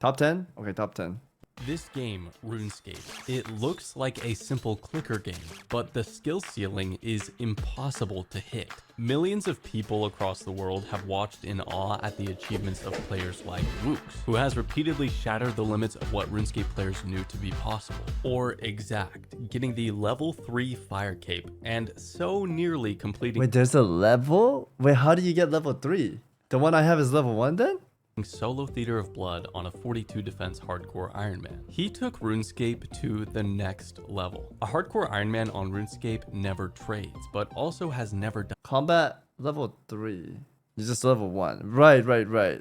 Top 10? Okay, top 10. This game, RuneScape, it looks like a simple clicker game, but the skill ceiling is impossible to hit. Millions of people across the world have watched in awe at the achievements of players like Woox, who has repeatedly shattered the limits of what RuneScape players knew to be possible. Or Exact, getting the level 3 Fire Cape, and so nearly completing Wait, there's a level? Wait, how do you get level 3? The one I have is level 1 then? solo Theater of Blood on a 42 defense hardcore Ironman. He took RuneScape to the next level. A hardcore Ironman on RuneScape never trades, but also has never done Combat level 3. You're just level 1. Right.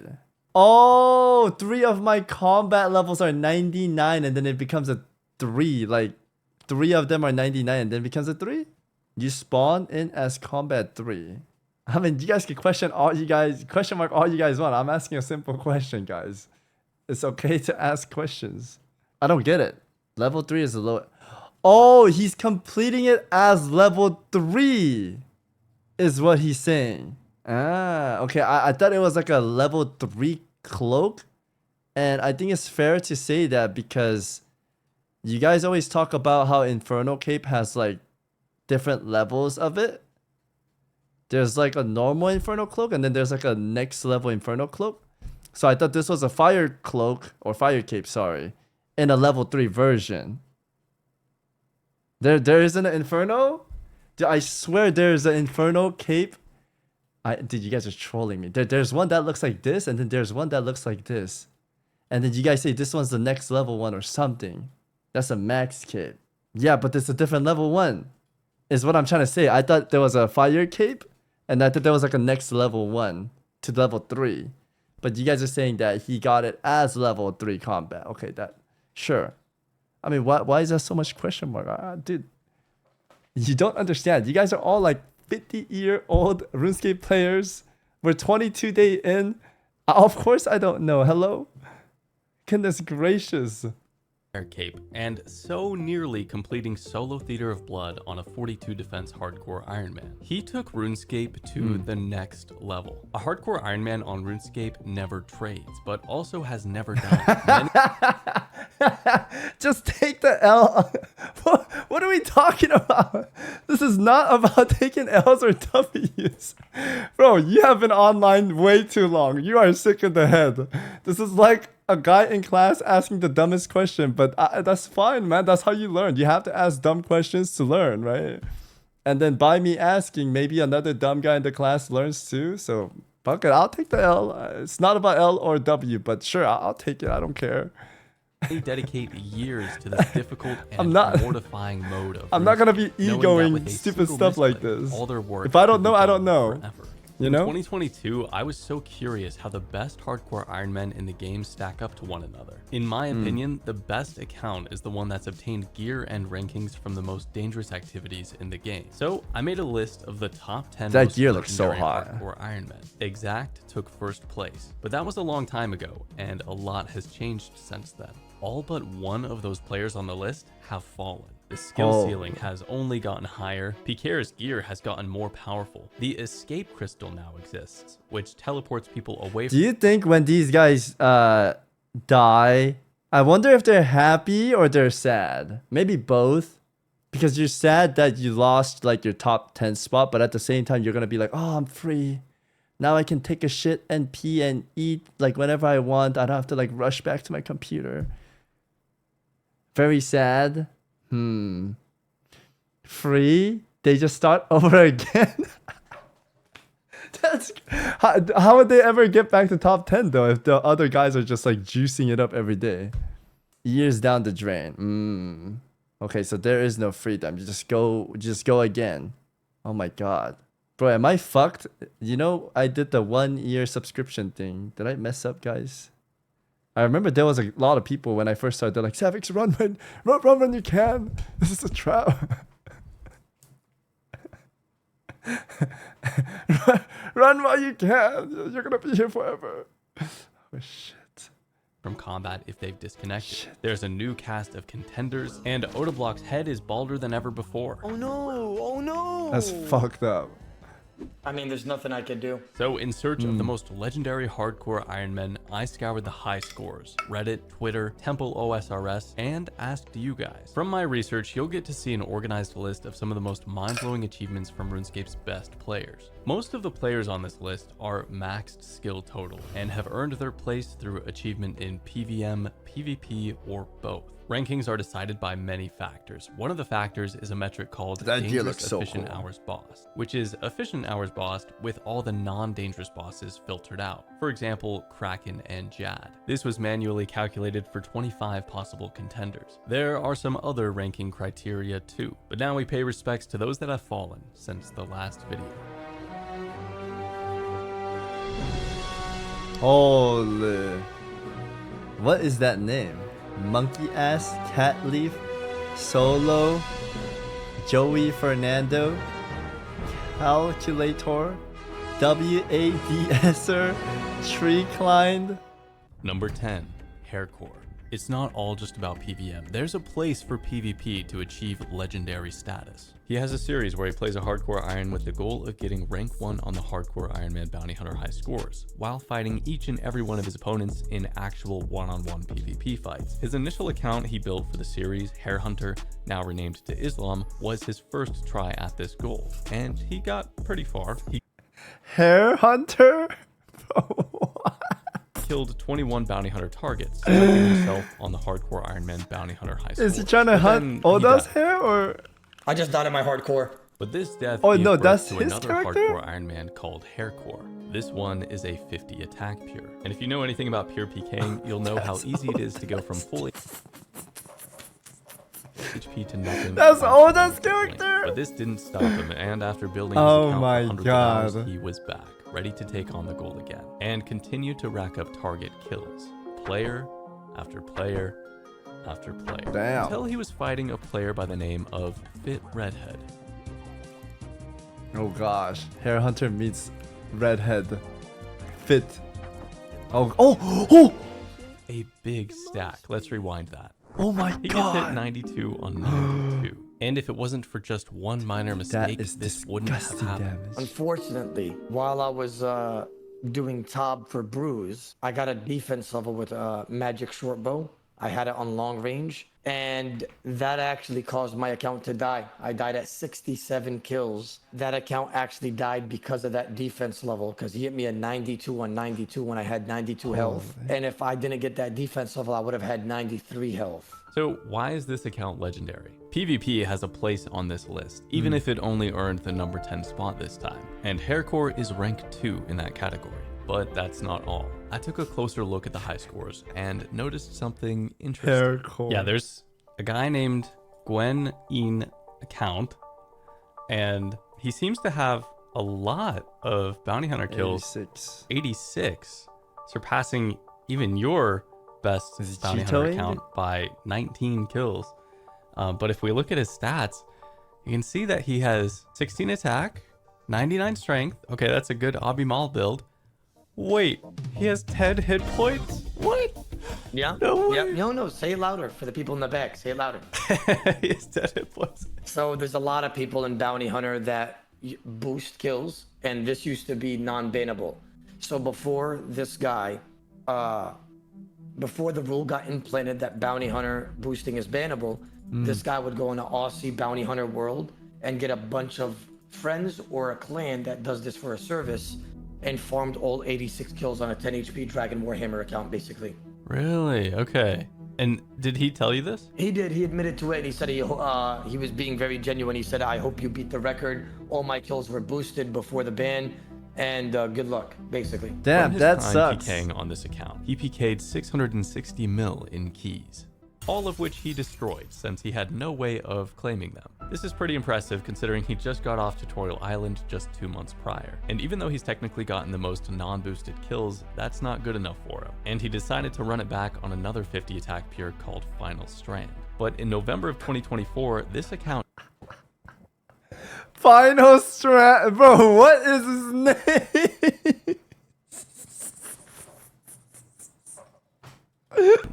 Oh, 3 of my combat levels are 99 and then it becomes a 3. Like, 3 of them are 99 and then it becomes a 3? You spawn in as combat 3. I mean, you guys can question mark all you guys want. I'm asking a simple question, guys. It's okay to ask questions. I don't get it. Level 3 is the low. Oh, he's completing it as level 3 is what he's saying. Ah, okay. I thought it was like a level 3 cloak. And I think it's fair to say that because you guys always talk about how Inferno Cape has like different levels of it. There's like a normal Inferno Cloak and then there's like a next level Inferno Cloak. So I thought this was a Fire Cloak or Fire Cape, sorry, in a level 3 version. There isn't an Inferno? Dude, I swear there's an Inferno Cape. Dude, you guys are trolling me. There's one that looks like this and then there's one that looks like this. And then you guys say this one's the next level one or something. That's a max cape. Yeah, but it's a different level one. Is what I'm trying to say. I thought there was a Fire Cape. And I thought there was like a next level 1 to level 3. But you guys are saying that he got it as level 3 combat. Okay, sure. I mean, why is there so much question mark? Dude, you don't understand. You guys are all like 50-year-old RuneScape players. We're 22 days in. Of course I don't know. Hello? Goodness gracious. Cape, and so nearly completing solo Theater of Blood on a 42 defense hardcore Ironman. He took RuneScape to the next level. A hardcore Ironman on RuneScape never trades, but also has never done Just take the L. What are we talking about? This is not about taking L's or W's. Bro, you have been online way too long. You are sick in the head. This is like a guy in class asking the dumbest question, but that's fine, man. That's how you learn. You have to ask dumb questions to learn, right? And then by me asking, maybe another dumb guy in the class learns too. So fuck it, I'll take the L. It's not about L or W, but sure, I'll take it. I don't care. They dedicate years to this difficult and mortifying mode of I'm not gonna be knowing egoing that with a stupid single stuff like misclick, this. all their work If I don't could know, be I don't gone know. forever. You In know? 2022, I was so curious how the best hardcore Ironmen in the game stack up to one another. In my opinion, the best account is the one that's obtained gear and rankings from the most dangerous activities in the game. So I made a list of the top 10 That most gear looks so legendary hot. hardcore Ironmen. Exact took first place, but that was a long time ago, and a lot has changed since then. All but one of those players on the list have fallen. The skill ceiling has only gotten higher. Piquere's gear has gotten more powerful. The escape crystal now exists, which teleports people away from. Do you think when these guys die, I wonder if they're happy or they're sad? Maybe both. Because you're sad that you lost like your top 10 spot, but at the same time you're gonna be like, oh, I'm free. Now I can take a shit and pee and eat like whenever I want. I don't have to like rush back to my computer. Very sad. Free? They just start over again? That's how would they ever get back to top 10 though if the other guys are just like juicing it up every day? Years down the drain. Okay, so there is no freedom. You just go again. Oh my god. Bro, am I fucked? You know, I did the 1-year subscription thing. Did I mess up, guys? I remember there was a lot of people when I first started. They're like, Savix, run when you can. This is a trap. run while you can. You're gonna be here forever. Oh shit. From combat if they've disconnected. Shit. There's a new cast of contenders, and Odablock's head is balder than ever before. Oh no! Oh no! That's fucked up. I mean, there's nothing I could do. So in search of the most legendary hardcore Ironmen, I scoured the high scores, Reddit, Twitter, Temple OSRS, and asked you guys. From my research, you'll get to see an organized list of some of the most mind-blowing achievements from RuneScape's best players. Most of the players on this list are maxed skill total and have earned their place through achievement in PVM, PvP, or both. Rankings are decided by many factors. One of the factors is a metric called Dangerous Efficient Hours Bossed, which is efficient hours bossed with all the non-dangerous bosses filtered out. For example, Kraken and Jad. This was manually calculated for 25 possible contenders. There are some other ranking criteria too, but now we pay respects to those that have fallen since the last video. Holy. What is that name? Monkey Ass, Cat Leaf, Solo, Joey Fernando, Calculator, WADSer, Tree Climbed. Number 10, Haircore. It's not all just about PVM. There's a place for PvP to achieve legendary status. He has a series where he plays a hardcore iron with the goal of getting rank 1 on the hardcore Ironman Bounty Hunter high scores, while fighting each and every one of his opponents in actual one-on-one PvP fights. His initial account he built for the series, Hair Hunter, now renamed to Islam, was his first try at this goal, and he got pretty far. He Hair Hunter? killed 21 bounty hunter targets, ranking himself on the hardcore Ironman Bounty Hunter high score. Is he trying to hunt Oda's hair or? I just died in my hardcore. But this death Oh gave no, birth that's to his another character? hardcore Ironman called Haircore. This one is a 50 attack pure. And if you know anything about pure PKing, you'll know how easy it is to go from full HP to nothing. That's without Oda's blink. character! But this didn't stop him, and after building his Oh account my for hundreds of hours, God. he was back, ready to take on the goal again, and continue to rack up target kills. Player after player after player. Damn. Until he was fighting a player by the name of Fit Redhead. Oh gosh, Hair Hunter meets Redhead. Fit. Oh! A big stack. Let's rewind that. Oh my He gets hit god! 92 on 92. And if it wasn't for just one minor mistake, That is this wouldn't have disgusting happened. damage. Unfortunately, while I was doing Tob for Bruise, I got a defense level with a magic short bow. I had it on long range, and that actually caused my account to die. I died at 67 kills. That account actually died because of that defense level, because he hit me a 92 on 92 when I had 92 health. And if I didn't get that defense level, I would have had 93 health. So why is this account legendary? PvP has a place on this list, even if it only earned the number 10 spot this time. And Haircore is rank 2 in that category. But that's not all. I took a closer look at the high scores and noticed something interesting. Haircore. Yeah, there's a guy named Gwen In account, and he seems to have a lot of bounty hunter kills. 86. 86, surpassing even your best Is it bounty hunter cheatoing? count by 19 kills. But if we look at his stats, you can see that he has 16 attack, 99 strength. Okay, that's a good Abimal build. Wait, he has 10 hit points? What? Yeah? No Yeah. way. No, say it louder for the people in the back. Say it louder. He has 10 hit points. So there's a lot of people in Bounty Hunter that boost kills, and this used to be non-bannable. So before this guy, before the rule got implanted that Bounty Hunter boosting is bannable, this guy would go into Aussie Bounty Hunter world and get a bunch of friends or a clan that does this for a service and farmed all 86 kills on a 10 HP Dragon Warhammer account, basically. Really? Okay. And did he tell you this? He did. He admitted to it, and he said he was being very genuine. He said, "I hope you beat the record. All my kills were boosted before the ban, and good luck," basically. Damn, From his that time sucks. PKing on this account, he PK'd 660 mil in keys, all of which he destroyed since he had no way of claiming them. This is pretty impressive considering he just got off Tutorial Island just 2 months prior. And even though he's technically gotten the most non-boosted kills, that's not good enough for him. And he decided to run it back on another 50 attack pure called Final Strand. But in November of 2024, this account Final Strand. Bro, what is his name?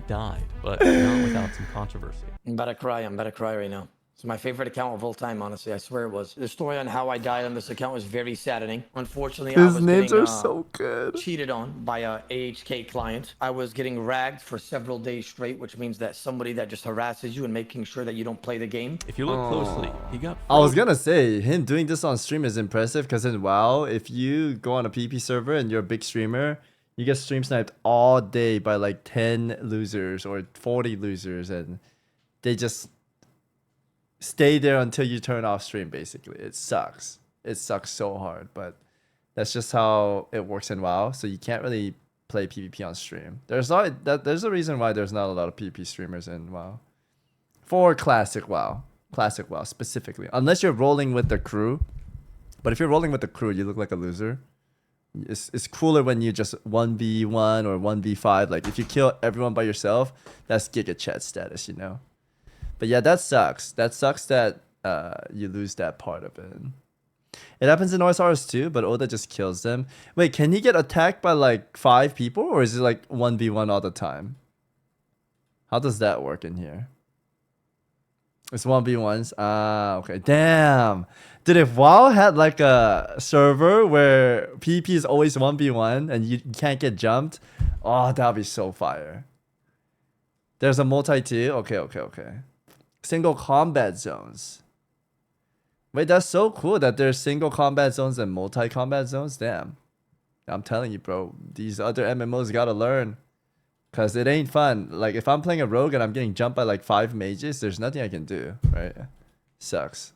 died, but not without some controversy. I'm about to cry. I'm about to cry right now. It's my favorite account of all time, honestly. I swear it was. The story on how I died on this account was very saddening. Unfortunately, I His was names getting are so good. cheated on by a AHK client. I was getting ragged for several days straight, which means that somebody that just harasses you and making sure that you don't play the game. If you look closely, he got I was frozen. gonna say, him doing this on stream is impressive because in WoW, if you go on a PP server and you're a big streamer, you get stream sniped all day by like 10 losers or 40 losers, and they just stay there until you turn off stream, basically. It sucks. It sucks so hard, but that's just how it works in WoW, so you can't really play PvP on stream. There's a reason why there's not a lot of PvP streamers in WoW. For classic WoW specifically, unless you're rolling with the crew. But if you're rolling with the crew, you look like a loser. It's cooler when you just 1v1 or 1v5. Like if you kill everyone by yourself, that's Giga Chat status, you know. But yeah, that sucks. That sucks that you lose that part of it. It happens in OSRS too, but Oda just kills them. Wait, can he get attacked by like 5 people, or is it like 1v1 all the time? How does that work in here? It's 1v1s. Ah, okay. Damn. Dude, if WoW had like a server where PvP is always 1v1 and you can't get jumped, oh, that'd be so fire. There's a multi too? Okay. Single combat zones. Wait, that's so cool that there's single combat zones and multi-combat zones. Damn. I'm telling you, bro. These other MMOs gotta learn. Because it ain't fun. Like, if I'm playing a rogue and I'm getting jumped by like 5 mages, there's nothing I can do, right? Sucks.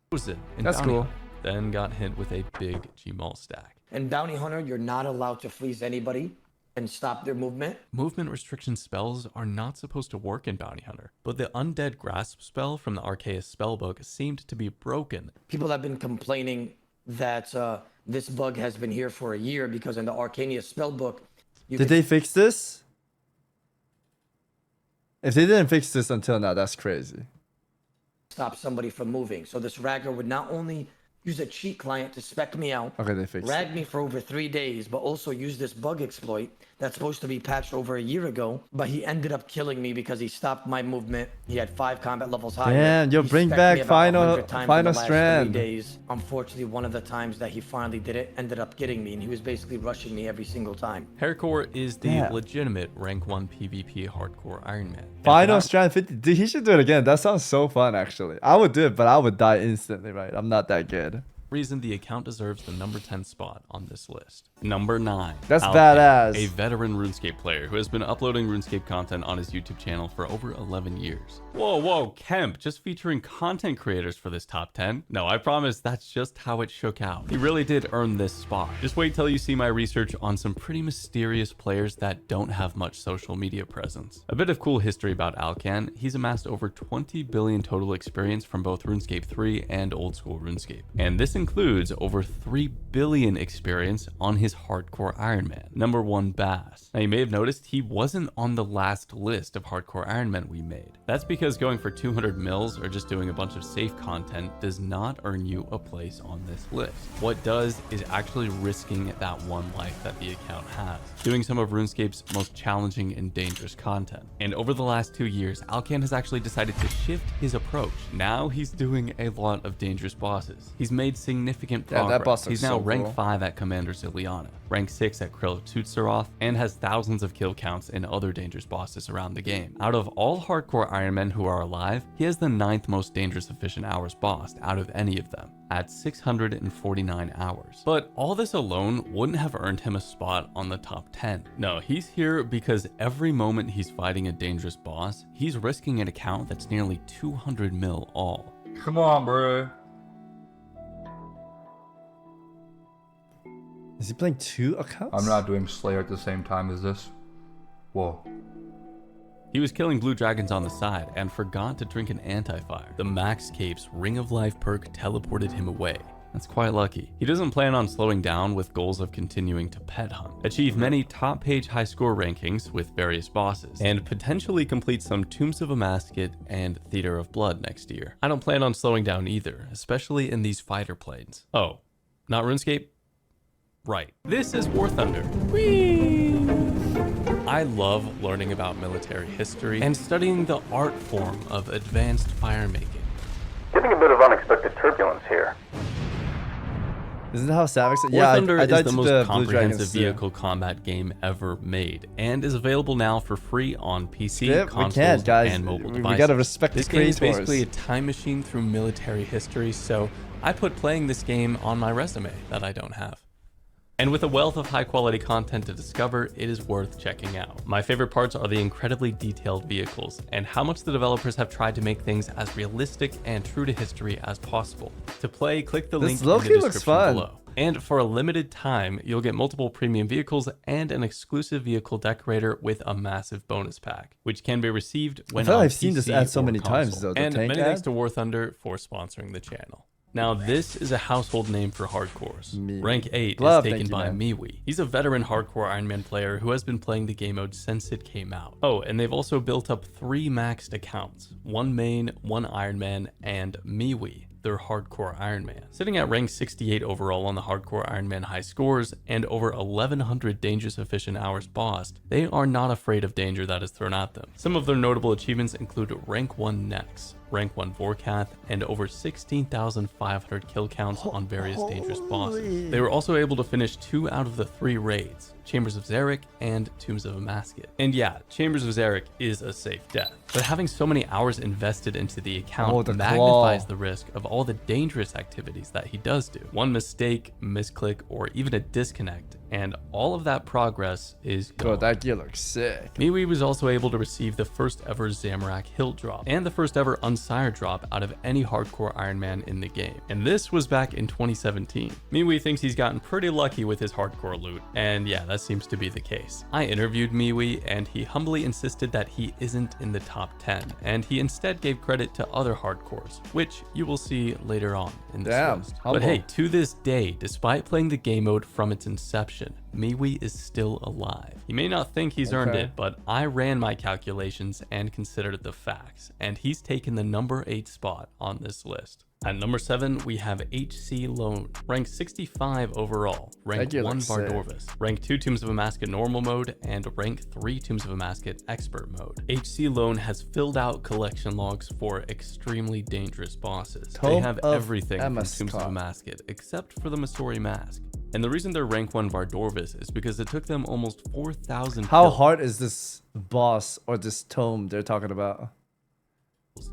Frozen in That's Bounty cool. Hunter, then got hit with a big Gmaul stack. In Bounty Hunter, you're not allowed to freeze anybody and stop their movement. Movement restriction spells are not supposed to work in Bounty Hunter, but the Undead Grasp spell from the Arceus spellbook seemed to be broken. People have been complaining that this bug has been here for a year because in the Arcanius spellbook, Did they fix this? If they didn't fix this until now, that's crazy. stop somebody from moving. So this ragger would not only use a cheat client to spec me out, Okay, they fixed it. rag me for over 3 days, but also use this bug exploit that's supposed to be patched over a year ago. But he ended up killing me because he stopped my movement. He had 5 combat levels higher. Damn, yo, He bring spec'd back me about 100 times in the final last strand. 3 days. Unfortunately, one of the times that he finally did it ended up getting me, and he was basically rushing me every single time. Haircore is the Damn. legitimate rank 1 PvP hardcore Iron Man. And Final for that strand 50. Dude, he should do it again. That sounds so fun, actually. I would do it, but I would die instantly, right? I'm not that good. reason, the account deserves the number 10 spot on this list. Number 9. That's Alkan, badass. a veteran RuneScape player who has been uploading RuneScape content on his YouTube channel for over 11 years. Whoa, Kemp, just featuring content creators for this top 10? No, I promise that's just how it shook out. He really did earn this spot. Just wait till you see my research on some pretty mysterious players that don't have much social media presence. A bit of cool history about Alkan: he's amassed over 20 billion total experience from both RuneScape 3 and old school RuneScape. And this includes over 3 billion experience on his hardcore Iron Man, number 1 Bass. Now you may have noticed he wasn't on the last list of hardcore Iron Men we made. That's because going for 200 mils or just doing a bunch of safe content does not earn you a place on this list. What does is actually risking that one life that the account has, doing some of RuneScape's most challenging and dangerous content. And over the last 2 years, Alkan has actually decided to shift his approach. Now he's doing a lot of dangerous bosses. He's made significant progress. that boss looks He's now so rank cool. 5 at Commander Ziliana, rank 6 at Krill Tutsaroth, and has thousands of kill counts in other dangerous bosses around the game. Out of all hardcore Iron Men who are alive, he has the 9th most dangerous efficient hours bossed out of any of them, at 649 hours. But all this alone wouldn't have earned him a spot on the top 10. No, he's here because every moment he's fighting a dangerous boss, he's risking an account that's nearly 200 mil all. Come on, bro. Is he playing 2 accounts? I'm not doing Slayer at the same time as this. Whoa. He was killing blue dragons on the side and forgot to drink an anti-fire. The Max Cape's Ring of Life perk teleported him away. That's quite lucky. He doesn't plan on slowing down with goals of continuing to pet hunt, achieve many top page high score rankings with various bosses, and potentially complete some Tombs of a Masket and Theater of Blood next year. I don't plan on slowing down either, especially in these fighter planes. Oh, not RuneScape? Right. This is War Thunder. Whee! I love learning about military history and studying the art form of advanced fire making. Getting a bit of unexpected turbulence here. Isn't that how Savage said? War Yeah, Thunder I is died the to most the Blue comprehensive Dragons too. vehicle combat game ever made, and is available now for free on PC, Yeah, we consoles, can't, guys. and mobile We devices. gotta respect this the game is creators. basically a time machine through military history, so I put playing this game on my resume that I don't have. And with a wealth of high quality content to discover, it is worth checking out. My favorite parts are the incredibly detailed vehicles, and how much the developers have tried to make things as realistic and true to history as possible. To play, click the link in the low-key looks description fun. below. And for a limited time, you'll get multiple premium vehicles and an exclusive vehicle decorator with a massive bonus pack, which can be received when feel on like I've seen this PC ad so or many times, console. though, the And tank many thanks ad? to War Thunder for sponsoring the channel. Now, this is a household name for hardcores. Miwi. Rank 8 Love, is thank taken you, by man. Miwi. He's a veteran hardcore Iron Man player who has been playing the game mode since it came out. Oh, and they've also built up 3 maxed accounts, 1 main, 1 Iron Man, and Miwi, their hardcore Iron Man. Sitting at rank 68 overall on the hardcore Iron Man high scores and over 1100 dangerous efficient hours bossed, they are not afraid of danger that is thrown at them. Some of their notable achievements include rank 1 Nex, rank 1 Vorkath, and over 16,500 kill counts on various dangerous bosses. They were also able to finish 2 out of the 3 raids, Chambers of Zarek and Tombs of Amasket. And yeah, Chambers of Zarek is a safe death, but having so many hours invested into the account the magnifies claw. the risk of all the dangerous activities that he does do. One mistake, misclick, or even a disconnect, and all of that progress is Bro, gone. that gear looks sick. Miwi was also able to receive the first ever Zamorak hilt drop and the first ever Unsire drop out of any hardcore Iron Man in the game. And this was back in 2017. Miwi thinks he's gotten pretty lucky with his hardcore loot, and yeah, that seems to be the case. I interviewed Miwi and he humbly insisted that he isn't in the top 10, and he instead gave credit to other hardcores, which you will see later on in this Damn, list. humble. But hey, to this day, despite playing the game mode from its inception, Miwi is still alive. You may not think he's earned Okay. it, but I ran my calculations and considered the facts, and he's taken the number 8 spot on this list. At number 7, we have HCIM, ranked 65 overall, rank gear 1 looks sick. Vardorvis, rank 2 Tombs of Amasket normal mode, and rank 3 Tombs of Amasket expert mode. HCIM has filled out collection logs for extremely dangerous bosses. They Tome have of everything from Amascot. Tombs of Amasket, except for the Masori mask. And the reason they're rank 1 Vardorvis is because it took them almost 4,000 How kills hard is this boss or this tome they're talking about?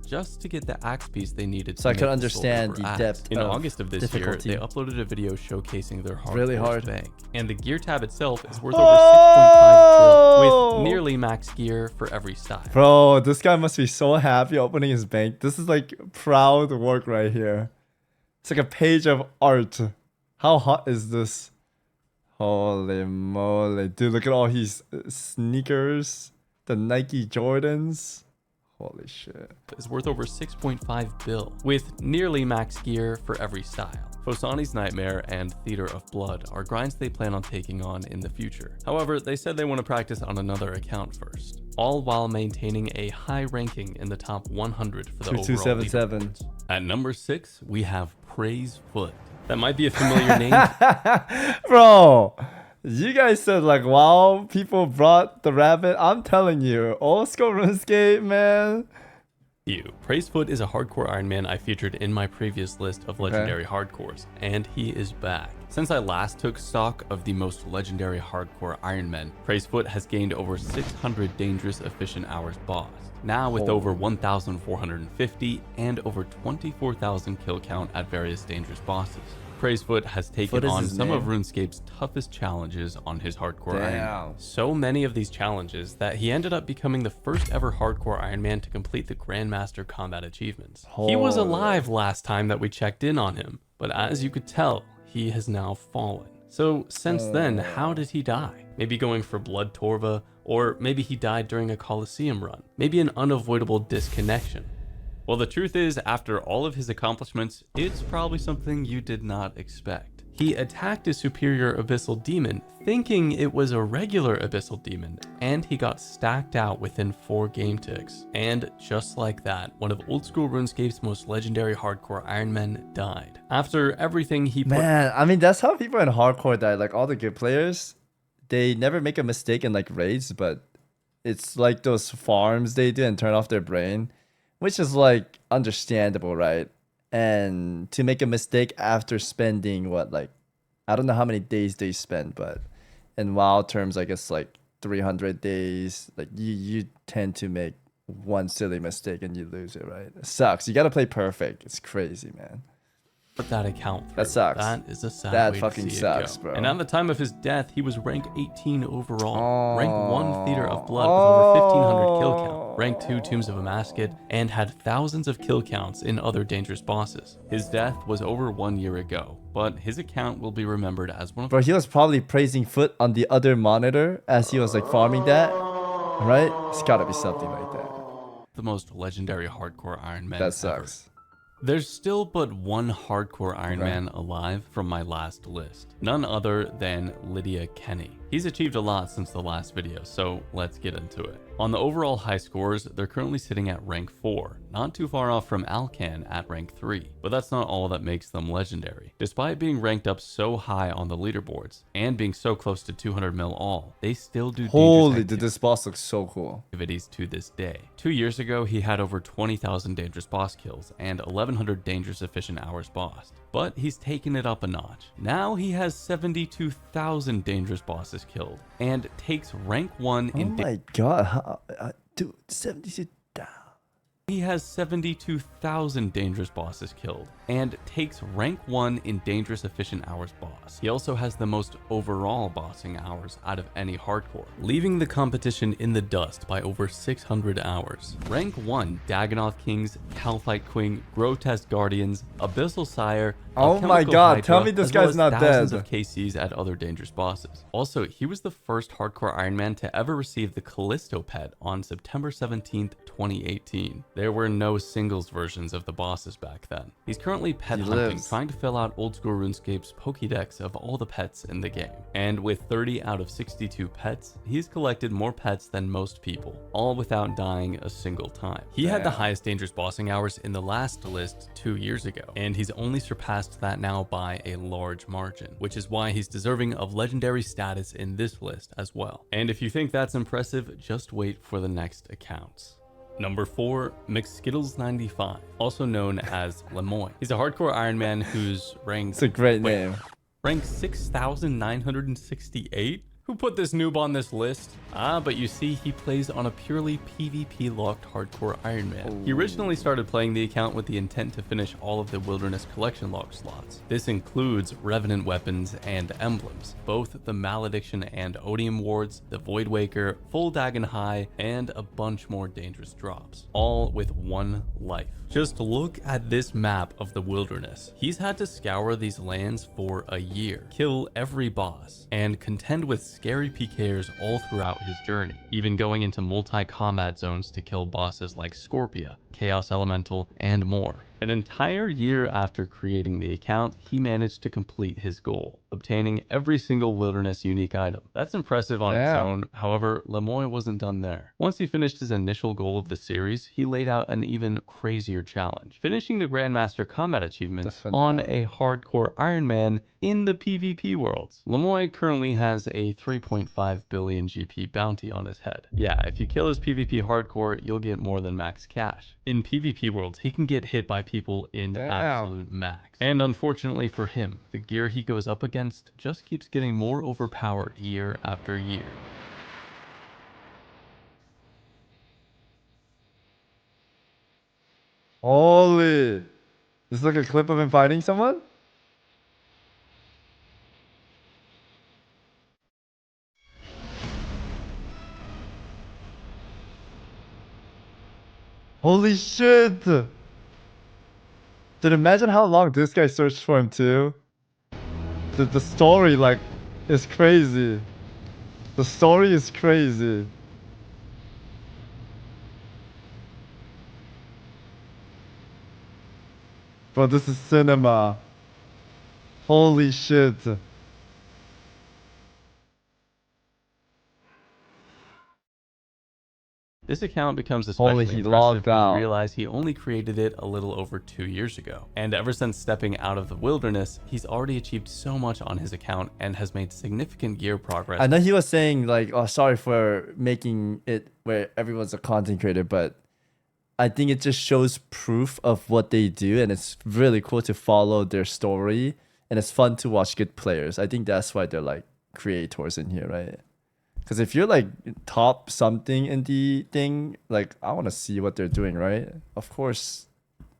just to get the axe piece they needed So I to could make understand silver the axe. depth In of August of this difficulty. year, they uploaded a video showcasing their hardcore Really hard. bank. And the gear tab itself is worth Oh! over 6.5 bill, with nearly max gear for every style. Bro, this guy must be so happy opening his bank. This is like proud work right here. It's like a page of art. How hot is this? Holy moly. Dude, look at all his sneakers. The Nike Jordans. Holy shit. Is worth over 6.5 bill, with nearly max gear for every style. Fosani's Nightmare and Theater of Blood are grinds they plan on taking on in the future. However, they said they want to practice on another account first, all while maintaining a high ranking in the top 100 for the overall 2277. leaderboards. At number 6, we have Praise Foot. That might be a familiar name. Bro, you guys said like, wow, people brought the rabbit. I'm telling you, old school RuneScape, man. Praise Foot is a hardcore Iron Man I featured in my previous list of legendary hardcores, and he is back. Since I last took stock of the most legendary hardcore Iron Men, Praise Foot has gained over 600 dangerous efficient hours bossed, now with over 1,450 and over 24,000 kill count at various dangerous bosses. Praisefoot has taken Foot is on his some of name. RuneScape's toughest challenges on his hardcore Iron Man. Damn. So many of these challenges that he ended up becoming the first ever hardcore Iron Man to complete the Grandmaster combat achievements. He was Holy. alive last time that we checked in on him, but as you could tell, he has now fallen. So since then, how did he die? Maybe going for Blood Torva, or maybe he died during a Colosseum run. Maybe an unavoidable disconnection. Well, the truth is, after all of his accomplishments, it's probably something you did not expect. He attacked a superior abyssal demon, thinking it was a regular abyssal demon, and he got stacked out within 4 game ticks. And just like that, one of old school RuneScape's most legendary hardcore Iron Men died. After everything he put Man, I mean, that's how people in hardcore die. Like all the good players, they never make a mistake in like raids, but it's like those farms they do and turn off their brain, which is like understandable, right? And to make a mistake after spending what, like, I don't know how many days they spend, but in WoW terms, I guess like 300 days, like you tend to make one silly mistake and you lose it, right? It sucks. You gotta play perfect. It's crazy, man. Put that account through. That sucks. That is a sad That way fucking to see sucks, it go. bro. And at the time of his death, he was rank 18 overall, Oh. rank 1 Theater of Blood with over 1,500 kill count, rank 2 Tombs of a Masket, and had thousands of kill counts in other dangerous bosses. His death was over 1 year ago, but his account will be remembered as one of Bro, he was probably praising Foot on the other monitor as he was like farming that, right? It's gotta be something like that. the most legendary hardcore Iron Men That ever. sucks. There's still but one hardcore Iron Man alive from my last list, none other than Lydia Kenney. He's achieved a lot since the last video, so let's get into it. On the overall high scores, they're currently sitting at rank 4, not too far off from Alkan at rank 3, but that's not all that makes them legendary. Despite being ranked up so high on the leaderboards, and being so close to 200 mil all, they still do Holy, dangerous dude, this boss looks so cool. activities to this day. 2 years ago, he had over 20,000 dangerous boss kills and 1,100 dangerous efficient hours bossed. But he's taken it up a notch. Now he has 72,000 dangerous bosses killed and takes rank 1 Oh in my god, dude, 72. He has 72,000 dangerous bosses killed and takes rank 1 in dangerous efficient hours boss. He also has the most overall bossing hours out of any hardcore, leaving the competition in the dust by over 600 hours. Rank 1 Dagonoth Kings, Calphite Queen, Grotesque Guardians, Abyssal Sire, Oh my Alchemical god, Hydra, tell me this as well guy's as not thousands dead. of KCs at other dangerous bosses. Also, he was the first hardcore Iron Man to ever receive the Callisto pet on September 17th, 2018. There were no singles versions of the bosses back then. He's currently pet He hunting, lives. trying to fill out old school RuneScape's Pokédex of all the pets in the game. And with 30 out of 62 pets, he's collected more pets than most people, all without dying a single time. He had the Damn. highest dangerous bossing hours in the last list 2 years ago, and he's only surpassed that now by a large margin, which is why he's deserving of legendary status in this list as well. And if you think that's impressive, just wait for the next accounts. Number 4, Skittles95, also known as Lemoy. He's a hardcore Iron Man who's ranked It's a great name. ranked 6,968? Who put this noob on this list? But you see, he plays on a purely PvP locked hardcore Iron Man. He originally started playing the account with the intent to finish all of the Wilderness Collection log slots. This includes Revenant weapons and emblems, both the Malediction and Odium wards, the Void Waker, Full Dagon High, and a bunch more dangerous drops, all with 1 life. Just look at this map of the Wilderness. He's had to scour these lands for a year, kill every boss, and contend with scary PKers all throughout his journey, even going into multi-combat zones to kill bosses like Scorpia, Chaos Elemental, and more. An entire year after creating the account, he managed to complete his goal, obtaining every single Wilderness unique item. That's impressive on its Damn. own. However, Lemoy wasn't done there. Once he finished his initial goal of the series, he laid out an even crazier challenge, finishing the Grandmaster Combat achievement That's on a hardcore Iron Man in the PvP worlds. Lemoy currently has a 3.5 billion GP bounty on his head. Yeah, if you kill his PvP hardcore, you'll get more than max cash. In PvP worlds, he can get hit by people in Damn. absolute max. And unfortunately for him, the gear he goes up against just keeps getting more overpowered year after year. Holy. This is like a clip of him fighting someone? Holy shit! Dude, imagine how long this guy searched for him too. The story, like, is crazy. The story is crazy. Bro, this is cinema. Holy shit. This account becomes Holy, especially he impressive logged when out. you realize he only created it a little over 2 years ago. And ever since stepping out of the wilderness, he's already achieved so much on his account and has made significant gear progress. I know he was saying like, oh, sorry for making it where everyone's a content creator, but I think it just shows proof of what they do, and it's really cool to follow their story, and it's fun to watch good players. I think that's why they're like creators in here, right? Because if you're like top something in the thing, like I want to see what they're doing, right? Of course,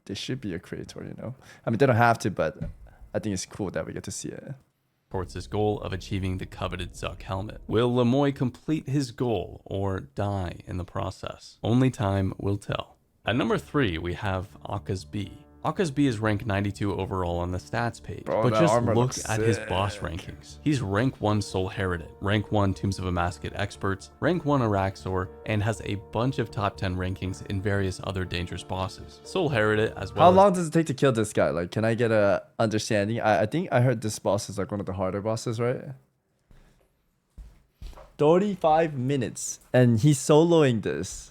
they should be a creator, you know? I mean, they don't have to, but I think it's cool that we get to see it. Towards his goal of achieving the coveted Zuck helmet. Will Lemoy complete his goal or die in the process? Only time will tell. At number 3, we have Aka's B. Aka's B is rank 92 overall on the stats page, Bro, but that just armor look looks at his sick. boss rankings. He's rank 1 Soul Heredit, rank 1 Tombs of Amasket Experts, rank 1 Araxor, and has a bunch of top 10 rankings in various other dangerous bosses. Soul Heredit as well. How long does it take to kill this guy? Like, can I get a understanding? I think I heard this boss is like one of the harder bosses, right? 35 minutes, and he's soloing this.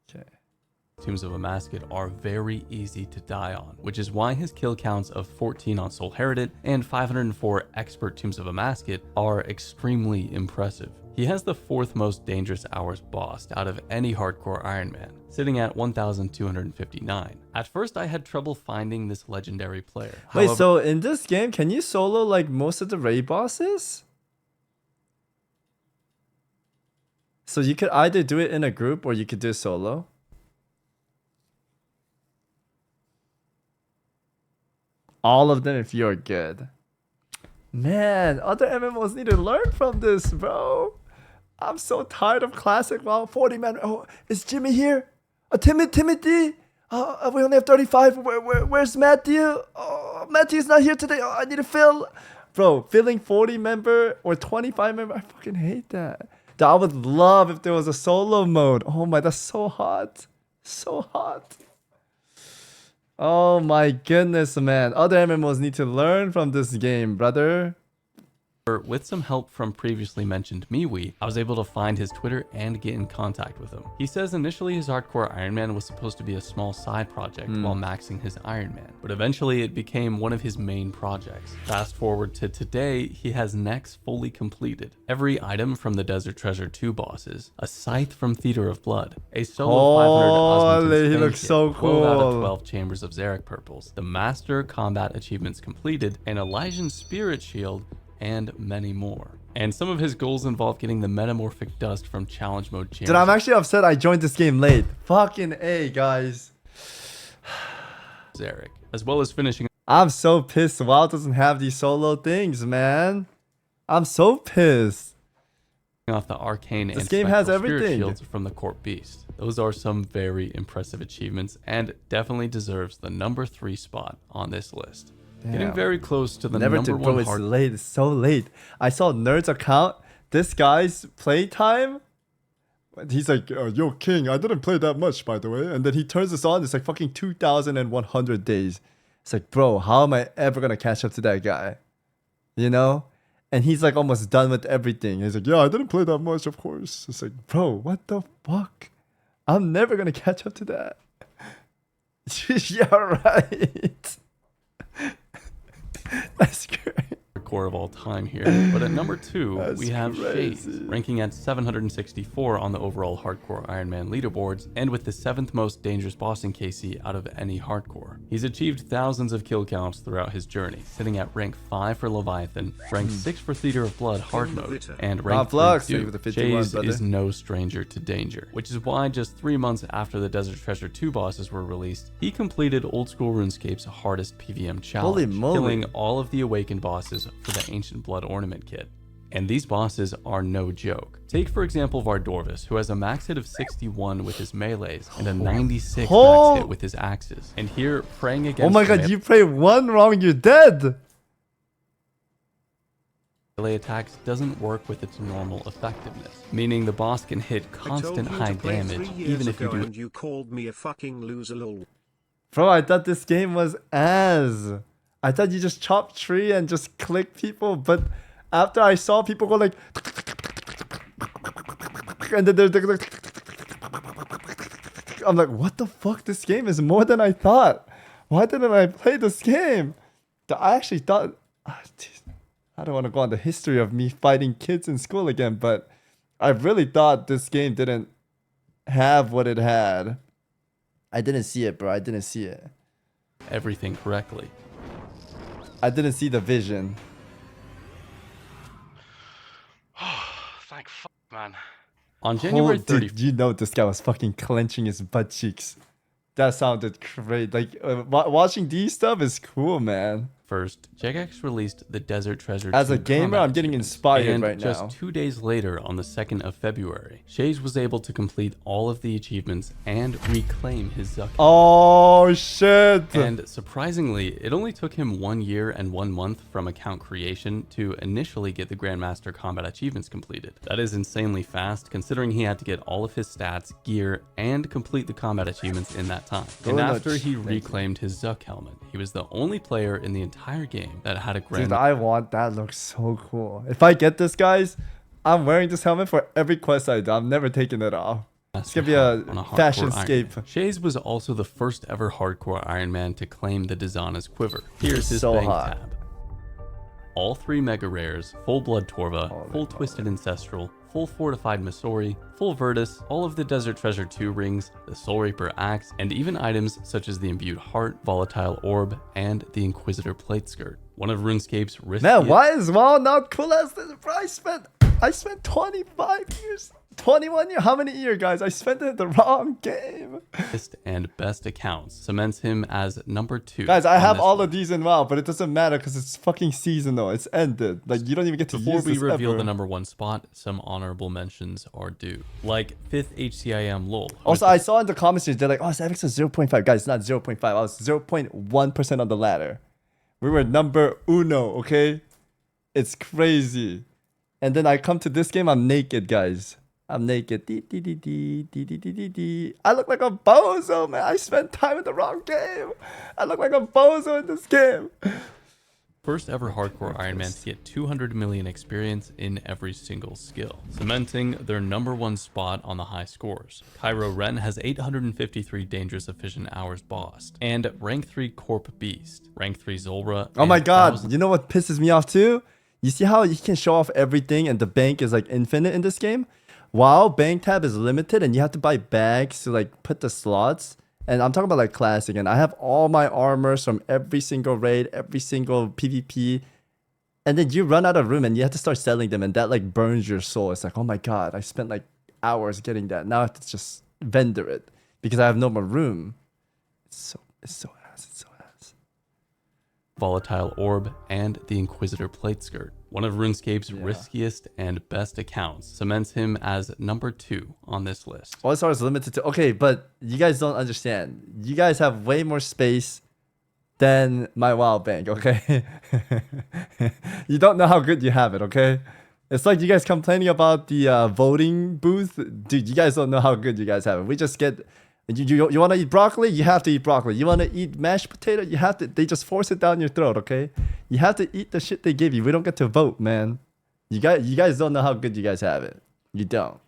Okay. Tombs of Amasket are very easy to die on, which is why his kill counts of 14 on Soul Heredit and 504 Expert Tombs of Amasket are extremely impressive. He has the 4th most dangerous hours bossed out of any hardcore Iron Man, sitting at 1,259. At first I had trouble finding this legendary player. Wait, However, so in this game, can you solo like most of the raid bosses? So you could either do it in a group or you could do it solo. All of them if you're good. Man, other MMOs need to learn from this, bro. I'm so tired of classic WoW 40 man. Oh, is Jimmy here? Timothy? We only have 35. Where's Matthew? Oh, Matthew's not here today. Oh, I need to fill. Bro, filling 40 member or 25 member. I fucking hate that. I would love if there was a solo mode. Oh my, that's so hot. So hot. Oh my goodness, man. Other MMOs need to learn from this game, brother. with some help from previously mentioned Miwi, I was able to find his Twitter and get in contact with him. He says initially his Hardcore Iron Man was supposed to be a small side project while maxing his Iron Man, but eventually it became one of his main projects. Fast forward to today, he has Nex fully completed. Every item from the Desert Treasure 2 bosses, a scythe from Theater of Blood, a solo 500 Osmond's he looks so 12 out of cool. 12 Chambers of Zarek Purples, the Master Combat achievements completed, an Elysian Spirit Shield, and many more. And some of his goals involve getting the metamorphic dust from challenge mode chambers. Dude, I'm actually upset I joined this game late. Fucking A, guys. Zarek, as well as finishing I'm so pissed WoW doesn't have these solo things, man. I'm so pissed. off the arcane This and game has spectral spirit everything. shields from the Corp Beast. Those are some very impressive achievements and definitely deserves the number 3 spot on this list. Getting Damn. very close to the Never number did, bro. 1 It's hard. late. It's so late. I saw Nerd's account. This guy's playtime. He's like, yo, King, I didn't play that much, by the way. And then he turns this on. It's like fucking 2,100 days. It's like, bro, how am I ever going to catch up to that guy? You know? And he's like almost done with everything. He's like, yeah, I didn't play that much, of course. It's like, bro, what the fuck? I'm never going to catch up to that. Yeah, right. That's great. Core of all time here, but at number 2 That's we have crazy. Shades, ranking at 764 on the overall Hardcore Iron Man leaderboards, and with the 7th most dangerous boss in KC out of any hardcore. He's achieved thousands of kill counts throughout his journey, sitting at rank 5 for Leviathan, rank 6 for Theater of Blood hard mode, and rank Flux, 3 with the 51, Shades brother. is no stranger to danger, which is why just 3 months after the Desert Treasure 2 bosses were released, he completed old school RuneScape's hardest PVM challenge, moly. killing all of the awakened bosses for the Ancient Blood Ornament kit. And these bosses are no joke. Take for example Vardorvis, who has a max hit of 61 with his melees and a 96 max hit with his axes. And here, praying against Oh my god, you play one wrong, you're dead. melee attacks doesn't work with its normal effectiveness, meaning the boss can hit constant high damage even if you do and you called me a fucking loser lol. Bro, I thought this game was ass. I thought you just chop tree and just click people, but after I saw people go like and then they're like, I'm like, what the fuck? This game is more than I thought. Why didn't I play this game? I actually thought, I don't want to go on the history of me fighting kids in school again, but I really thought this game didn't have what it had. I didn't see it, bro. I didn't see it. everything correctly. I didn't see the vision. Thank fuck, man. On January 30th, Dude, you know this guy was fucking clenching his butt cheeks. That sounded great. Like, watching these stuff is cool, man. First, Jagex released the Desert Treasure As a 2 gamer, combat I'm getting achievements, inspired and right just now. 2 days later, on the 2nd of February, Shays was able to complete all of the achievements and reclaim his Zuck. Oh, shit. And surprisingly, it only took him 1 year and 1 month from account creation to initially get the Grandmaster Combat achievements completed. That is insanely fast, considering he had to get all of his stats, gear, and complete the combat achievements in that time. And after he reclaimed his Zuck helmet, he was the only player in the entire game that had a Dude, I want that. Looks so cool. If I get this, guys, I'm wearing this helmet for every quest I do. I'm never taking it off. It's gonna be a fashion scape. Shays was also the first ever hardcore Iron Man to claim the Dazana's quiver. Here's his So bank hot. tab. All 3 Mega Rares, full Blood Torva, full Twisted Ancestral, full Fortified Missouri, full Virtus, all of the Desert Treasure 2 rings, the Soul Reaper axe, and even items such as the Imbued Heart, Volatile Orb, and the Inquisitor Plate Skirt. One of RuneScape's riskiest... Man, why is WoW not cool as this? Bro, I spent 25 years, 21 years. How many years, guys? I spent it in the wrong game. and best accounts cements him as number 2. Guys, I on have this all list. of these in WoW, but it doesn't matter because it's fucking seasonal. It's ended. Like, you don't even get to Before use we this reveal ever. the number 1 spot, some honorable mentions are due. Like 5th HCIM LOL. who Also, is I saw in the comments, they're like, oh, it's FX is 0.5. Guys, it's not 0.5. I was 0.1% on the ladder. We were number uno, okay? It's crazy. And then I come to this game, I'm naked, guys. I'm naked. Dee, dee, dee, dee, dee, dee, dee, dee, dee. I look like a bozo, man. I spent time in the wrong game. I look like a bozo in this game. first ever hardcore Iron Man to get 200 million experience in every single skill, cementing their number 1 spot on the high scores. Cairo Ren has 853 dangerous efficient hours bossed, and rank 3 Corp Beast, rank 3 Zulra. Oh my and god. 1,000 You know what pisses me off too? You see how you can show off everything and the bank is like infinite in this game? While bank tab is limited and you have to buy bags to like put the slots. And I'm talking about like classic, and I have all my armors from every single raid, every single PvP. And then you run out of room and you have to start selling them, and that like burns your soul. It's like, oh my god, I spent like hours getting that. Now I have to just vendor it because I have no more room. It's so ass. Volatile Orb, and the Inquisitor Plate Skirt. One of RuneScape's riskiest and best accounts cements him as number 2 on this list. OSRS is limited to... Okay, but you guys don't understand. You guys have way more space than my WoW bank, okay? You don't know how good you have it, okay? It's like you guys complaining about the voting booth. Dude, you guys don't know how good you guys have it. We just get... You want to eat broccoli? You have to eat broccoli. You want to eat mashed potato? You have to. They just force it down your throat, okay? You have to eat the shit they give you. We don't get to vote, man. You guys don't know how good you guys have it. You don't.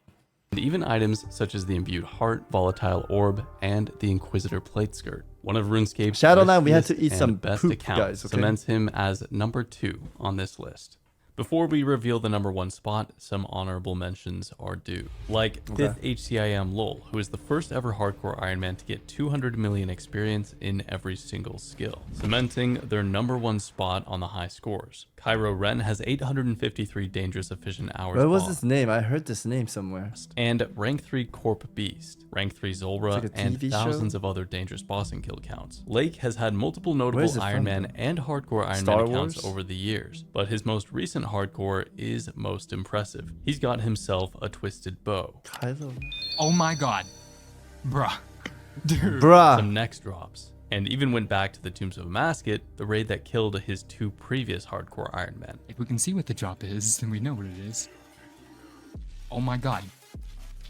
And even items such as the Imbued Heart, Volatile Orb, and the Inquisitor Plate Skirt. One of RuneScape's Shadowland, we had to riskiest eat some and best poop, accounts guys, okay? cements him as number 2 on this list. Before we reveal the number 1 spot, some honorable mentions are due. Like 5th HCIM LOL, who is the first ever hardcore Iron Man to get 200 million experience in every single skill, cementing their number 1 spot on the high scores. Cairo Ren has 853 dangerous efficient hours What was bossed, his name? I heard this name somewhere. and rank 3 Corp Beast, rank 3 Zulra, It's like a and TV thousands show? of other dangerous bossing kill counts. Lake has had multiple Where notable is it Iron from, Man though? and hardcore Iron Star Man accounts Wars? over the years, but his most recent hardcore is most impressive. He's got himself a twisted bow. Kylo. Oh my god. Bruh. Dude. Bruh. Some next drops, and even went back to the Tombs of Amasket, the raid that killed his 2 previous hardcore Iron Men. If we can see what the drop is, then we know what it is. Oh my god.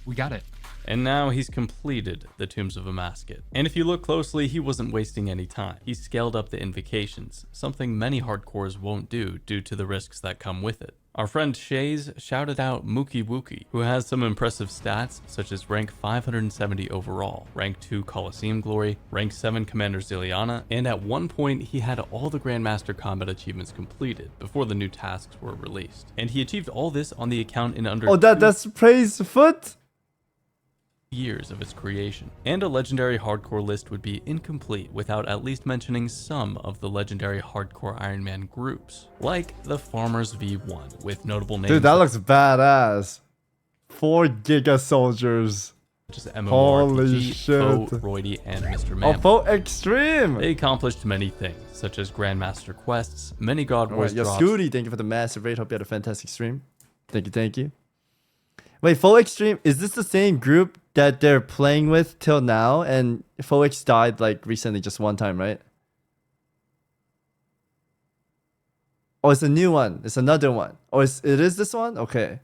We got it. And now he's completed the Tombs of Amasket. And if you look closely, he wasn't wasting any time. He scaled up the invocations, something many hardcores won't do due to the risks that come with it. Our friend Shays shouted out Mookie Wookie, who has some impressive stats such as rank 570 overall, rank 2 Coliseum Glory, rank 7 Commander Ziliana, and at one point he had all the Grandmaster combat achievements completed before the new tasks were released. And he achieved all this on the account in under that's Praise Foot? years of its creation. And a legendary hardcore list would be incomplete without at least mentioning some of the legendary hardcore Iron Man groups, like the Farmers V1 with notable names Dude, that looks badass. 4 Giga Soldiers. such as MMORPG, Holy shit. Foe, Roidy, and Mr. Oh, Mammoth. Foe Extreme. They accomplished many things, such as Grandmaster quests, many God Wars Yo, drops, Scooty, thank you for the massive raid. Hope you had a fantastic stream. Thank you. Wait, Foe Extreme, is this the same group that they're playing with till now? And Foe X died like recently, just one time, right? Oh, it's a new one. It's another one. Oh, it is this one? Okay.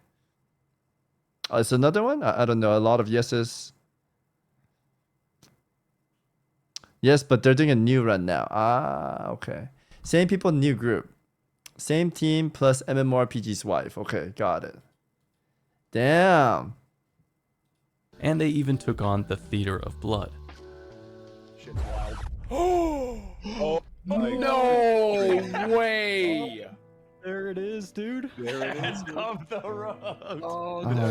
Oh, it's another one? I don't know. A lot of yeses. Yes, but they're doing a new run now. Ah, okay. Same people, new group. Same team plus MMORPG's wife. Okay, got it. Damn. and they even took on the Theater of Blood. No way! There it is, dude. There it is. Of the rug. Oh, no.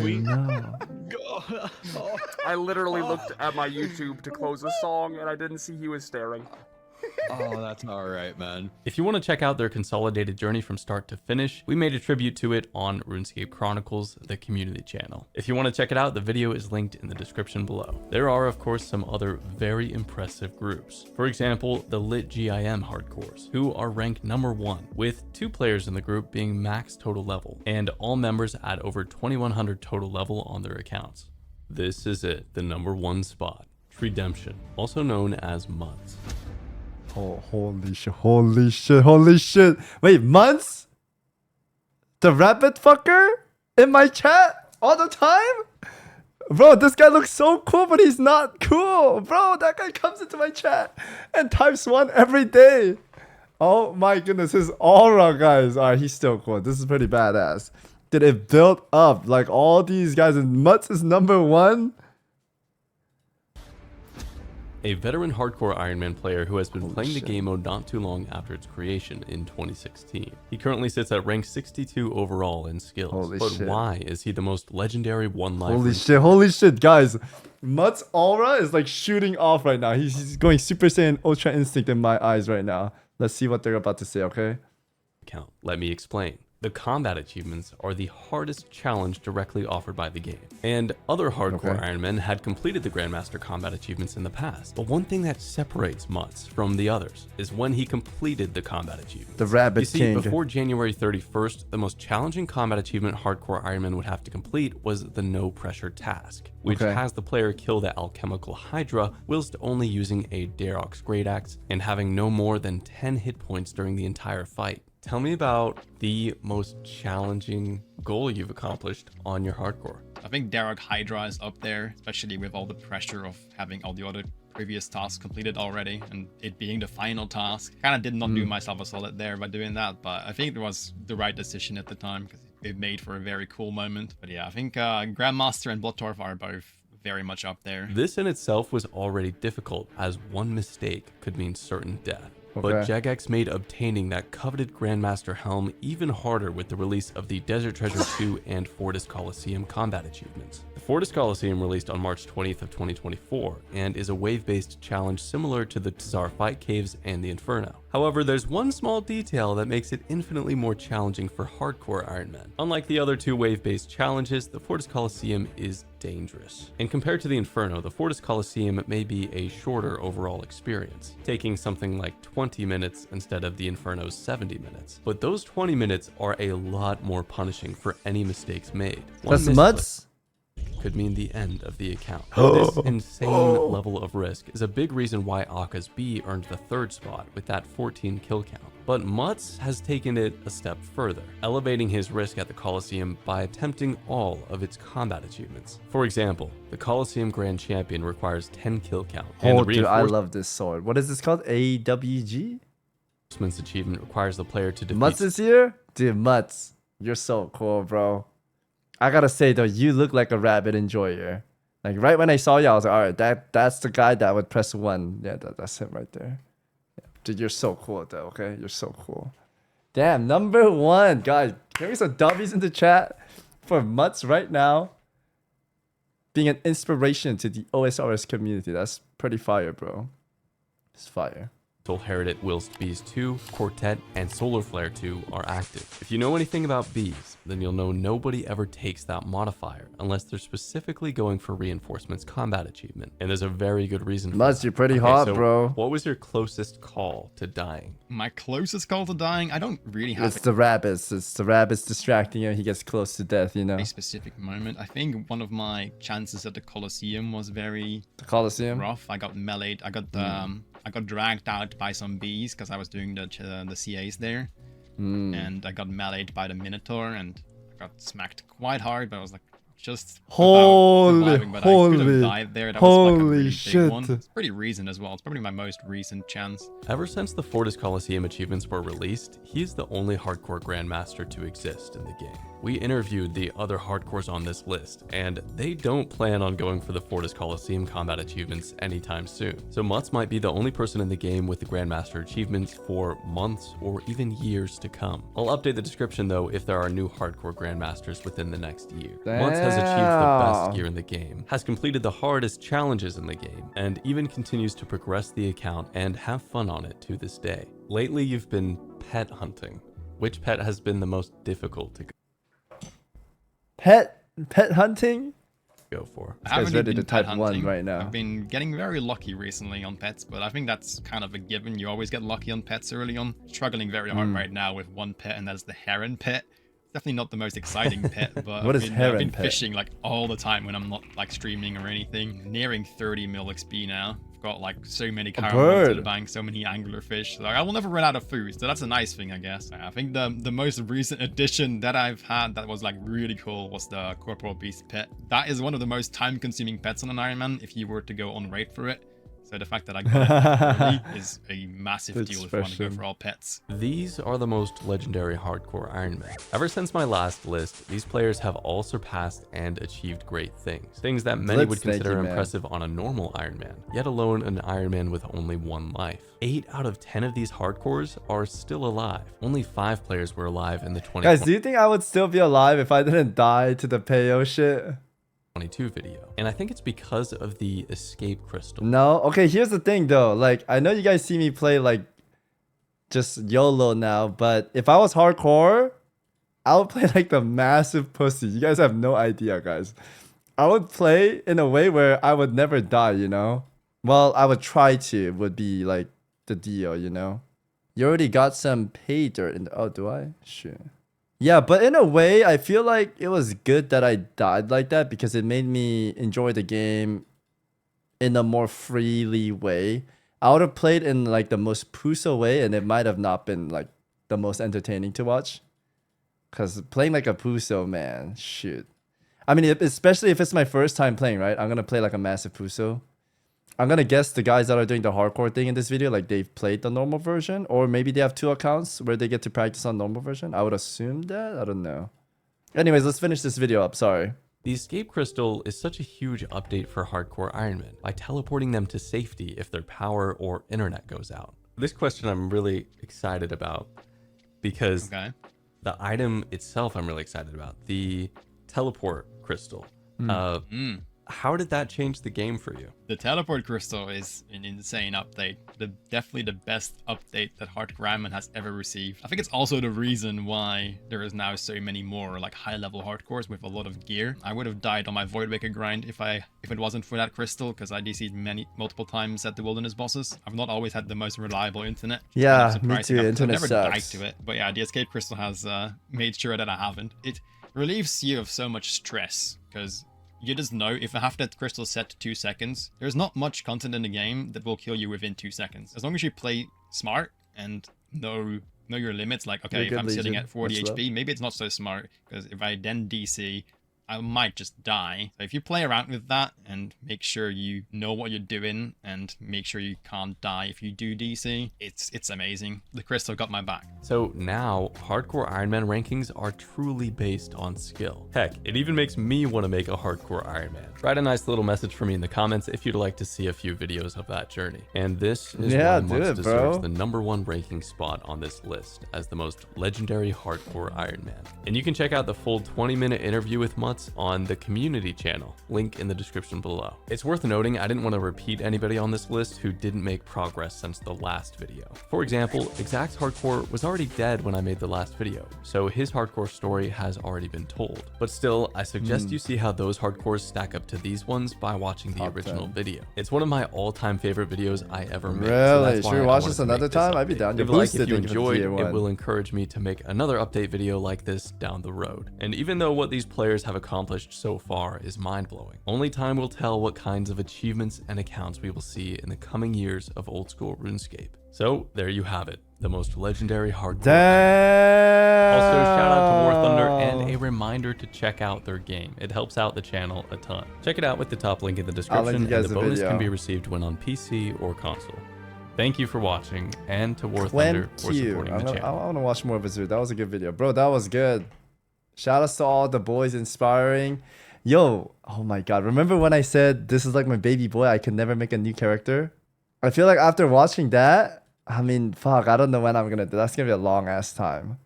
I literally looked at my YouTube to close the song, and I didn't see he was staring. Oh, that's all right, man. If you want to check out their consolidated journey from start to finish, we made a tribute to it on RuneScape Chronicles, the community channel. If you want to check it out, the video is linked in the description below. There are, of course, some other very impressive groups. For example, the Lit GIM hardcores, who are ranked #1, with 2 players in the group being max total level, and all members at over 2100 total level on their accounts. This is it, the #1 spot, Redemption, also known as Mutz. Oh, holy shit. Wait, Mutz? The rabbit fucker? In my chat? All the time? Bro, this guy looks so cool, but he's not cool. Bro, that guy comes into my chat and types 1 every day. Oh my goodness, his aura, guys. Alright, he's still cool. This is pretty badass. Did it build up like all these guys, and Mutz is #1? A veteran hardcore Iron Man player who has been playing the game mode not too long after its creation in 2016. He currently sits at rank 62 overall in skills. But why is he the most legendary one-life? Holy shit, guys. Mutz aura is like shooting off right now. He's going Super Saiyan Ultra Instinct in my eyes right now. Let's see what they're about to say, okay? Let me explain. The combat achievements are the hardest challenge directly offered by the game. And other hardcore Iron Men had completed the Grandmaster combat achievements in the past. But one thing that separates Mutz from the others is when he completed the combat achievements. The Rabbit You see, King. before January 31st, the most challenging combat achievement hardcore Iron Man would have to complete was the No Pressure task, which has the player kill the alchemical Hydra whilst only using a Darok's Great Axe and having no more than 10 hit points during the entire fight. Tell me about the most challenging goal you've accomplished on your hardcore. I think Darok Hydra is up there, especially with all the pressure of having all the other previous tasks completed already and it being the final task. Kind of did not do myself a solid there by doing that, but I think it was the right decision at the time because it made for a very cool moment. But yeah, I think Grandmaster and Bloodtorf are both very much up there. This in itself was already difficult, as one mistake could mean certain death. But Jagex made obtaining that coveted Grandmaster helm even harder with the release of the Desert Treasure 2 and Fortis Coliseum combat achievements. The Fortis Coliseum released on March 20th of 2024 and is a wave-based challenge similar to the Tzar Fight Caves and the Inferno. However, there's one small detail that makes it infinitely more challenging for hardcore Iron Men. Unlike the other 2 wave-based challenges, the Fortis Coliseum is dangerous. And compared to the Inferno, the Fortis Coliseum may be a shorter overall experience, taking something like 20 minutes instead of the Inferno's 70 minutes. But those 20 minutes are a lot more punishing for any mistakes made. That's Mutz? Could mean the end of the account. This insane level of risk is a big reason why Aka's B earned the 3rd spot with that 14 kill count. But Mutz has taken it a step further, elevating his risk at the Coliseum by attempting all of its combat achievements. For example, the Coliseum Grand Champion requires 10 kill count. And the dude, I love this sword. What is this called? AWG? Reinforcements achievement requires the player to defeat... Mutz is here? Dude, Mutz. You're so cool, bro. I gotta say though, you look like a rabbit enjoyer. Like right when I saw you, I was like, all right, that's the guy that would press 1. Yeah, that's him right there. Yeah. Dude, you're so cool though. Okay, you're so cool. Damn, number 1, guys. Give me some W's in the chat for Mutz right now. Being an inspiration to the OSRS community. That's pretty fire, bro. It's fire. Heredit Whilst Bees 2, Quartet, and Solar Flare 2 are active. If you know anything about bees, then you'll know nobody ever takes that modifier unless they're specifically going for Reinforcement's combat achievement. And there's a very good reason for Mutz, that. you're pretty hot, so bro. What was your closest call to dying? My closest call to dying, I don't really have It's the rabbits. It's the rabbits distracting him. He gets close to death, you know. a specific moment. I think one of my chances at the Colosseum was very The Colosseum? rough. I got meleeed. I got dragged out by some bees because I was doing the CAs there, and I got meleeed by the Minotaur, and I got smacked quite hard. But I was like, just surviving, but I could have died there. That was like a really big one. It's pretty recent as well. It's probably my most recent chance. Ever since the Fortis Coliseum achievements were released, he is the only hardcore grandmaster to exist in the game. We interviewed the other hardcores on this list, and they don't plan on going for the Fortis Coliseum combat achievements anytime soon. So Mutz might be the only person in the game with the grandmaster achievements for months or even years to come. I'll update the description though if there are new hardcore grandmasters within the next year. Mutz has achieved the best gear in the game, has completed the hardest challenges in the game, and even continues to progress the account and have fun on it to this day. Lately you've been pet hunting. Which pet has been the most difficult to Pet hunting? go for? I haven't ready been to type pet 1 hunting. right now. I've been getting very lucky recently on pets, but I think that's kind of a given. You always get lucky on pets early on. Struggling very hard right now with one pet, and that's the heron pet. Definitely not the most exciting pet, but What is I've heron been pet? fishing like all the time when I'm not like streaming or anything. Nearing 30 mil XP now. I've got like so many caramels to the bank, so many angler fish. Like I will never run out of food, so that's a nice thing, I guess. I think the most recent addition that I've had that was like really cool was the Corporal Beast pet. That is one of the most time-consuming pets on an Iron Man if you were to go on raid for it. So the fact that I got it early is a massive deal if you want to go for all pets. These are the most legendary hardcore Iron Men. Ever since my last list, these players have all surpassed and achieved great things. Things that many would consider impressive on a normal Iron Man, yet alone an Iron Man with only 1 life. 8 out of 10 of these hardcores are still alive. Only 5 players were alive in the 2022 Guys, do you think I would still be alive if I didn't die to the Peyo shit? video. And I think it's because of the escape crystal. No? Okay, here's the thing though. Like, I know you guys see me play like just YOLO now, but if I was hardcore, I would play like the massive pussy. You guys have no idea, guys. I would play in a way where I would never die, you know? Well, I would try to, would be like the deal, you know? You already got some pay dirt in the... Oh, do I? Sure. Yeah, but in a way, I feel like it was good that I died like that because it made me enjoy the game in a more freely way. I would have played in like the most puso way and it might have not been like the most entertaining to watch. Because playing like a puso, man, shoot. I mean, especially if it's my first time playing, right? I'm going to play like a massive puso. I'm going to guess the guys that are doing the hardcore thing in this video, like they've played the normal version, or maybe they have 2 accounts where they get to practice on normal version. I would assume that. I don't know. Anyways, let's finish this video up. Sorry. The escape crystal is such a huge update for hardcore Iron Man by teleporting them to safety if their power or internet goes out. This question I'm really excited about because the item itself I'm really excited about. The teleport crystal. How did that change the game for you? The teleport crystal is an insane update. Definitely the best update that Hardcore Iron Man has ever received. I think it's also the reason why there is now so many more like high-level hardcores with a lot of gear. I would have died on my Voidwaker grind if it wasn't for that crystal, because I DC'd multiple times at the wilderness bosses. I've not always had the most reliable internet. Yeah, me too. Internet I've never sucks. died to it. But yeah, the escape crystal has made sure that I haven't. It relieves you of so much stress, because you just know if I have that crystal set to 2 seconds, there's not much content in the game that will kill you within 2 seconds. As long as you play smart and know your limits, like, okay, if I'm sitting at 40 HP, maybe it's not so smart, because if I then DC, I might just die. So if you play around with that and make sure you know what you're doing and make sure you can't die if you do DC, it's amazing. The crystal got my back. So now, hardcore Ironman rankings are truly based on skill. Heck, it even makes me want to make a hardcore Ironman. Write a nice little message for me in the comments if you'd like to see a few videos of that journey. And this is why Mutz deserves the #1 ranking spot on this list as the most legendary hardcore Ironman. And you can check out the full 20-minute interview with Mutz on the community channel, link in the description below. It's worth noting I didn't want to repeat anybody on this list who didn't make progress since the last video. For example, Exact's hardcore was already dead when I made the last video, so his hardcore story has already been told. But still, I suggest you see how those hardcores stack up to these ones by watching the original video. It's one of my all-time favorite videos I ever made. Really? Should we watch this another time? I'd be down. Leave a like if you enjoyed. It will encourage me to make another update video like this down the road. And even though what these players have accomplished so far is mind-blowing, only time will tell what kinds of achievements and accounts we will see in the coming years of old school RuneScape. So there you have it, the most legendary hardcore. Also, shout out to War Thunder and a reminder to check out their game. It helps out the channel a ton. Check it out with the top link in the description, and the bonus can be received when on PC or console. Thank you for watching, and to War Thunder for supporting the channel. I want to watch more of his video. That was a good video. Bro, that was good. Shout outs to all the boys inspiring. Yo, oh my god. Remember when I said this is like my baby boy, I could never make a new character? I feel like after watching that, I mean, fuck, I don't know when I'm gonna do. That's gonna be a long ass time.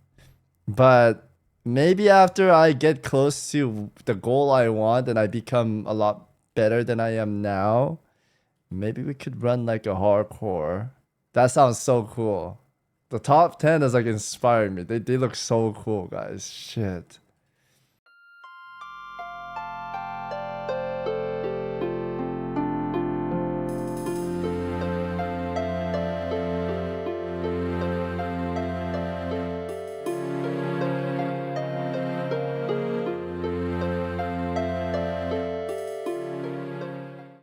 But maybe after I get close to the goal I want and I become a lot better than I am now, maybe we could run like a hardcore. That sounds so cool. The top 10 is like inspiring me. They look so cool, guys. Shit.